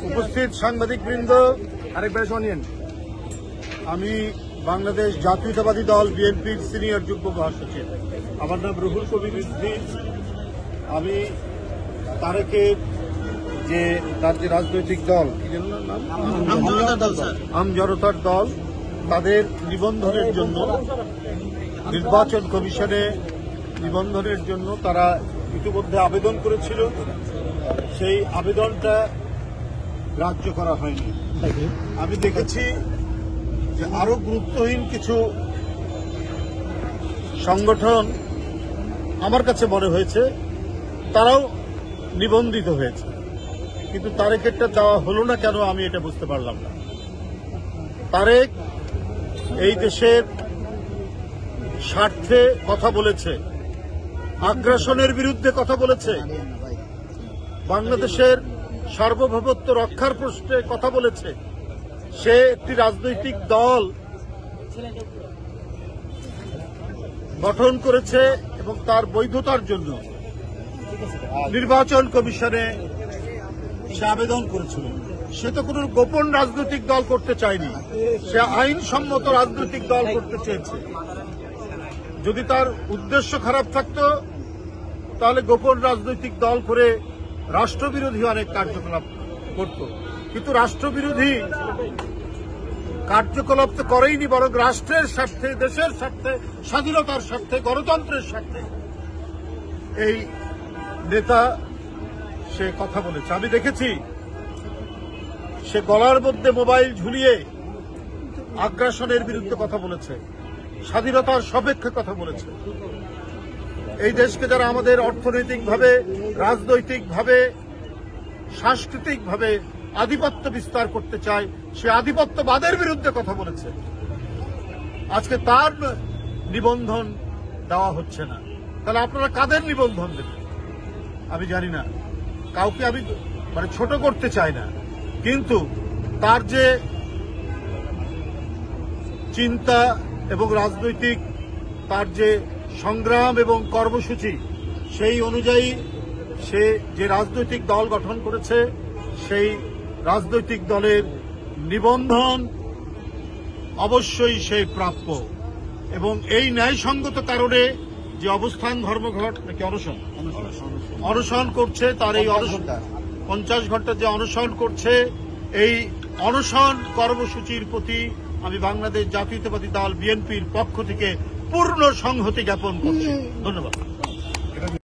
উপস্থিত সাংবাদিকবৃন্দ, আরেকবার শুনিয়েন। আমি বাংলাদেশ জাতীয়তাবাদী দল বিএনপির সিনিয়র যুগ্ম মহাসচিব। আমার নাম রুহুল কবির রিজভী। আমি তারেকের তার যে রাজনৈতিক দল, কি যেন নাম, আমজনতার দল, তাদের নিবন্ধনের জন্য নির্বাচন কমিশনে নিবন্ধনের জন্য তারা ইতিমধ্যে আবেদন করেছিল। সেই আবেদনটা গ্রাহ্য করা হয়নি। আমি দেখেছি যে আরো গুরুত্বহীন কিছু সংগঠন আমার কাছে মনে হয়েছে তারাও নিবন্ধিত হয়েছে, কিন্তু তারেকেরটা দেওয়া হলো না কেন আমি এটা বুঝতে পারলাম না। তারেক এই দেশের স্বার্থে কথা বলেছে, আগ্রাসনের বিরুদ্ধে কথা বলেছে, বাংলাদেশের সার্বভৌমত্ব রক্ষার প্রশ্নে কথা বলেছে। সে একটি রাজনৈতিক দল গঠন করেছে এবং তার বৈধতার জন্য নির্বাচন কমিশনে সে আবেদন করেছিল। সে তো কোনো গোপন রাজনৈতিক দল করতে চায়নি, সে আইনসম্মত রাজনৈতিক দল করতে চেয়েছে। যদি তার উদ্দেশ্য খারাপ থাকতো তাহলে গোপন রাজনৈতিক দল করে রাষ্ট্রবিরোধী অনেক কার্যকলাপ করত, কিন্তু রাষ্ট্রবিরোধী কার্যকলাপ তো করেইনি, বরং রাষ্ট্রের স্বার্থে, দেশের স্বার্থে, স্বাধীনতার স্বার্থে, গণতন্ত্রের স্বার্থে এই নেতা সে কথা বলেছে। আমি দেখেছি সে গলার মধ্যে মোবাইল ঝুলিয়ে আগ্রাসনের বিরুদ্ধে কথা বলেছে, স্বাধীনতার সপক্ষে কথা বলেছে। এই দেশকে যারা আমাদের অর্থনৈতিকভাবে, রাজনৈতিকভাবে, সাংস্কৃতিকভাবে আধিপত্য বিস্তার করতে চায়, সে আধিপত্যবাদের বিরুদ্ধে কথা বলেছে। আজকে তার নিবন্ধন দেওয়া হচ্ছে না, তাহলে আপনারা কাদের নিবন্ধন দেবেন? আমি জানি না, কাউকে আমি ছোট করতে চাই না, কিন্তু তার যে চিন্তা এবং রাজনৈতিক তার যে সংগ্রাম এবং কর্মসূচি, সেই অনুযায়ী সে যে রাজনৈতিক দল গঠন করেছে, সেই রাজনৈতিক দলের নিবন্ধন অবশ্যই সেই প্রাপ্য। এবং এই ন্যায়সঙ্গত কারণে যে অবস্থান ধর্মঘট নাকি অনশন করছে, তার এই 50 ঘন্টা যে অনশন করছে, এই অনশন কর্মসূচির প্রতি আমি বাংলাদেশ জাতীয়তাবাদী দল বিএনপির পক্ষ থেকে পূর্ণ সংহতি জ্ঞাপন করছি। ধন্যবাদ।